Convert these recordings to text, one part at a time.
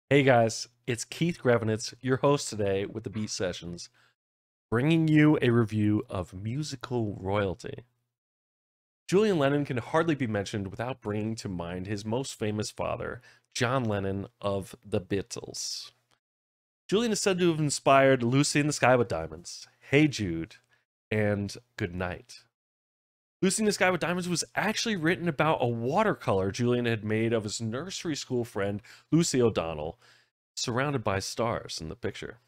Hey guys, it's Keith Grevenitz, your host today with the Beat Sessions, bringing you a review of musical royalty. Julian Lennon can hardly be mentioned without bringing to mind his most famous father, John Lennon of the Beatles. Julian is said to have inspired Lucy in the Sky with Diamonds, Hey Jude, and Good Night. Lucy in the Sky with Diamonds was actually written about a watercolor Julian had made of his nursery school friend, Lucy O'Donnell, surrounded by stars in the picture.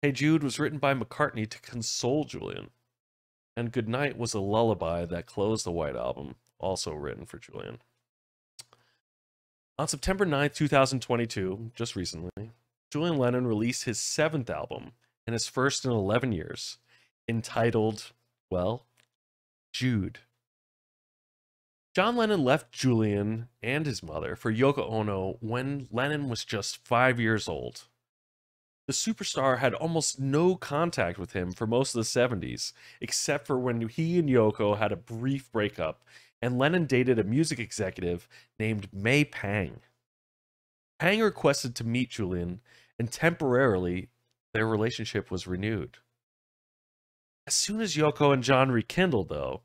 Hey Jude was written by McCartney to console Julian, and Goodnight was a lullaby that closed the White Album, also written for Julian. On September 9th, 2022, just recently, Julian Lennon released his seventh album and his first in 11 years, entitled, well, Jude. John Lennon left Julian and his mother for Yoko Ono when Lennon was just 5 years old. The superstar had almost no contact with him for most of the 70s, except for when he and Yoko had a brief breakup, and Lennon dated a music executive named May Pang. Pang requested to meet Julian, and temporarily, their relationship was renewed. As soon as Yoko and John rekindled, though,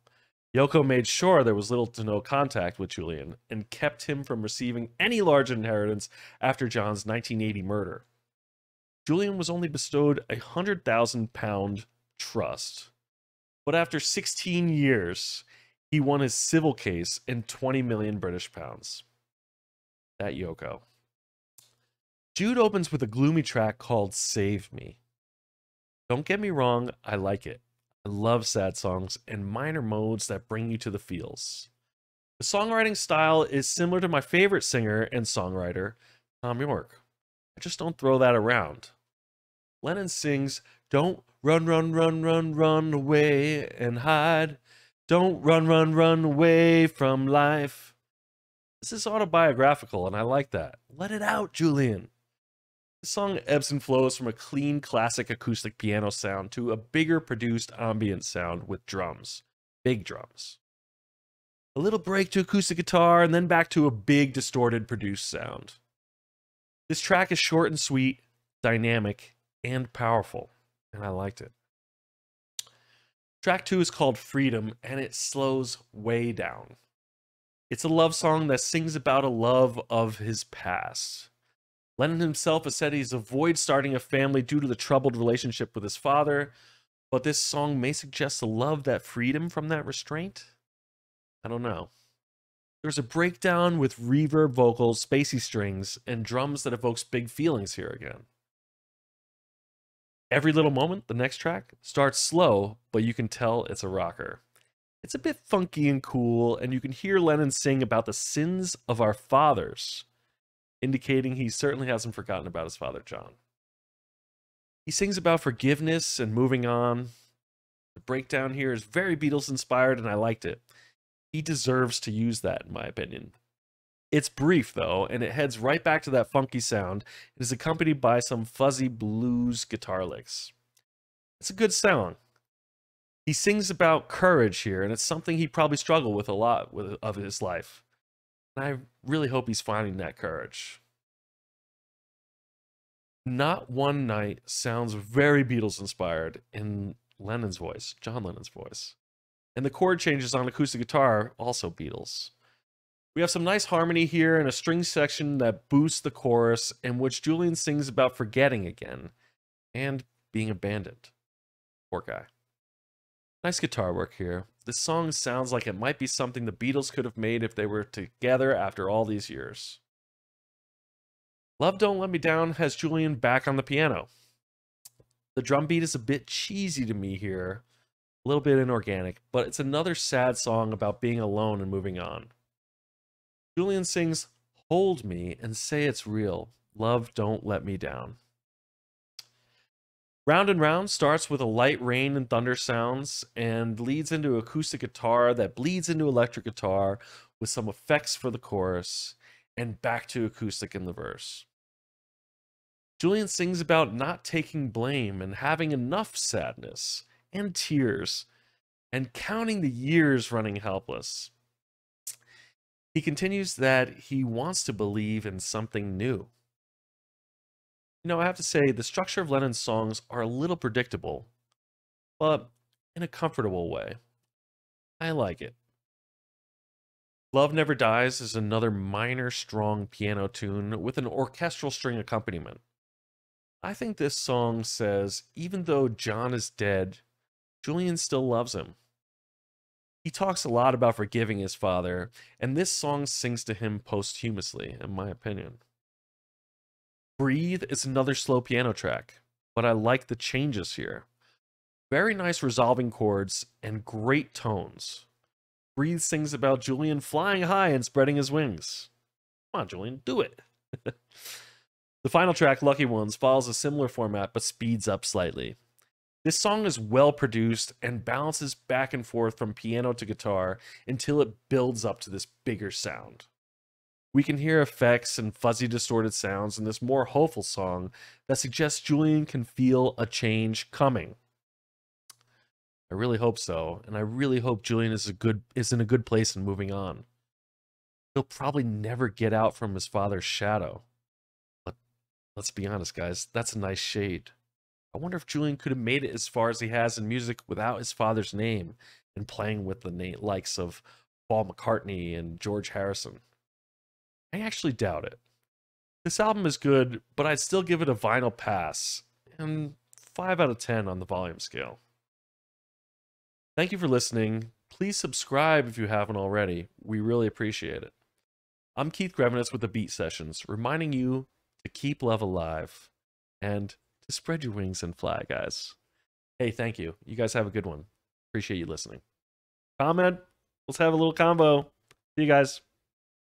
Yoko made sure there was little to no contact with Julian and kept him from receiving any large inheritance after John's 1980 murder. Julian was only bestowed a £100,000 trust, but after 16 years, he won his civil case in 20 million British pounds. That Yoko. Jude opens with a gloomy track called Save Me. Don't get me wrong, I like it. I love sad songs and minor modes that bring you to the feels. The songwriting style is similar to my favorite singer and songwriter, Tom York. I just don't throw that around. Lennon sings, "Don't run, run, run, run, run away and hide. Don't run, run, run away from life." This is autobiographical, and I like that. Let it out, Julian. The song ebbs and flows from a clean, classic acoustic piano sound to a bigger produced ambient sound with drums. Big drums. A little break to acoustic guitar, and then back to a big, distorted, produced sound. This track is short and sweet, dynamic, and powerful, and I liked it. Track 2 is called Freedom, and it slows way down. It's a love song that sings about a love of his past. Lennon himself has said he's avoided starting a family due to the troubled relationship with his father, but this song may suggest a love that freedom from that restraint? I don't know. There's a breakdown with reverb vocals, spacey strings, and drums that evokes big feelings here again. Every Little Moment, the next track, starts slow, but you can tell it's a rocker. It's a bit funky and cool, and you can hear Lennon sing about the sins of our fathers, indicating he certainly hasn't forgotten about his father, John. He sings about forgiveness and moving on. The breakdown here is very Beatles inspired, and I liked it. He deserves to use that, in my opinion. It's brief, though, and it heads right back to that funky sound. It is accompanied by some fuzzy blues guitar licks. It's a good song. He sings about courage here, and it's something he probably struggled with a lot of his life. And I really hope he's finding that courage. Not One Night sounds very Beatles inspired in Lennon's voice, John Lennon's voice. And the chord changes on acoustic guitar, also Beatles. We have some nice harmony here and a string section that boosts the chorus, in which Julian sings about forgetting again and being abandoned. Poor guy. Nice guitar work here. This song sounds like it might be something the Beatles could have made if they were together after all these years. Love Don't Let Me Down has Julian back on the piano. The drum beat is a bit cheesy to me here, a little bit inorganic, but it's another sad song about being alone and moving on. Julian sings, "Hold me and say it's real. Love Don't Let Me Down." Round and Round starts with a light rain and thunder sounds and leads into acoustic guitar that bleeds into electric guitar with some effects for the chorus and back to acoustic in the verse. Julian sings about not taking blame and having enough sadness and tears and counting the years running helpless. He continues that he wants to believe in something new. I have to say, the structure of Lennon's songs are a little predictable, but in a comfortable way. I like it. Love Never Dies is another minor, strong piano tune with an orchestral string accompaniment. I think this song says, even though John is dead, Julian still loves him. He talks a lot about forgiving his father, and this song sings to him posthumously, in my opinion. Breathe is another slow piano track, but I like the changes here. Very nice resolving chords and great tones. Breathe sings about Julian flying high and spreading his wings. Come on, Julian, do it. The final track, Lucky Ones, follows a similar format but speeds up slightly. This song is well produced and bounces back and forth from piano to guitar until it builds up to this bigger sound. We can hear effects and fuzzy distorted sounds in this more hopeful song that suggests Julian can feel a change coming. I really hope so, and I really hope Julian is in a good place and moving on. He'll probably never get out from his father's shadow. But let's be honest, guys, that's a nice shade. I wonder if Julian could have made it as far as he has in music without his father's name and playing with the likes of Paul McCartney and George Harrison. I actually doubt it. This album is good, but I'd still give it a vinyl pass, and 5 out of 10 on the volume scale. Thank you for listening. Please subscribe if you haven't already. We really appreciate it. I'm Keith Grevenitz with the Beat Sessions, reminding you to keep love alive and to spread your wings and fly, guys. Hey, thank you. You guys have a good one. Appreciate you listening. Comment. Let's have a little convo. See you guys.